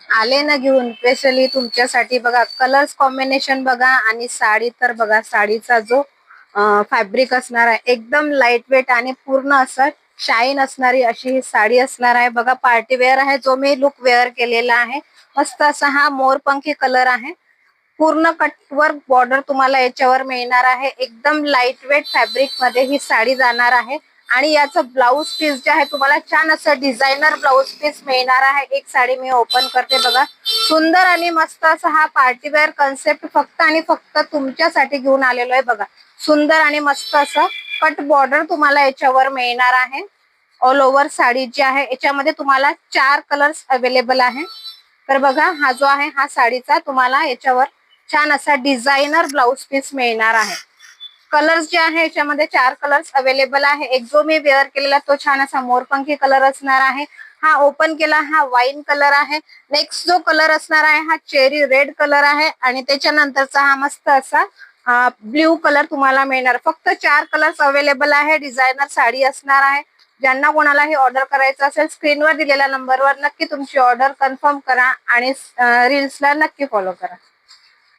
आले ना घेऊन स्पेशली तुमच्यासाठी. बघा कलर्स कॉम्बिनेशन बघा आणि साडी तर बघा. साडीचा जो फॅब्रिक असणार आहे एकदम लाईट वेट आणि पूर्ण असं शाईन असणारी अशी ही साडी असणार आहे बघा. पार्टी वेअर आहे, जो मी लुक वेअर केलेला आहे. मस्त असा हा मोरपंखी कलर आहे. पूर्ण कटवर्क बॉर्डर तुम्हाला याच्यावर मिळणार आहे. एकदम लाईट वेट फॅब्रिक मध्ये ही साडी जाणार आहे. आणि याचं ब्लाऊज पीस जे आहे तुम्हाला छान असं डिझायनर ब्लाऊज पीस मिळणार आहे. एक साडी मी ओपन करते बघा. सुंदर आणि मस्त असा हा पार्टीवेअर कन्सेप्ट फक्त आणि फक्त तुमच्यासाठी घेऊन आलेलो आहे बघा. सुंदर आणि मस्त असं कट बॉर्डर तुम्हाला याच्यावर मिळणार आहे. ऑल ओव्हर साडी जी आहे याच्यामध्ये तुम्हाला 4 कलर्स अवेलेबल आहे. तर बघा हा जो आहे हा साडीचा तुम्हाला याच्यावर छान असा डिझायनर ब्लाऊज पीस मिळणार आहे. कलर्स जे आहे याच्यामध्ये 4 कलर्स अवेलेबल आहे. एक जो मी वेअर केलेला तो छान असा मोरपंखी कलर असणार आहे. हा ओपन केला हा वाईन कलर आहे. नेक्स्ट जो कलर असणार आहे हा चेरी रेड कलर आहे. आणि त्याच्यानंतरचा हा मस्त असा ब्ल्यू कलर तुम्हाला मिळणार. फक्त 4 कलर्स अवेलेबल आहे. डिझायनर साडी असणार आहे. ज्यांना कोणाला हे ऑर्डर करायचं असेल स्क्रीनवर दिलेल्या नंबरवर नक्की तुमची ऑर्डर कन्फर्म करा आणि रील्सला नक्की फॉलो करा.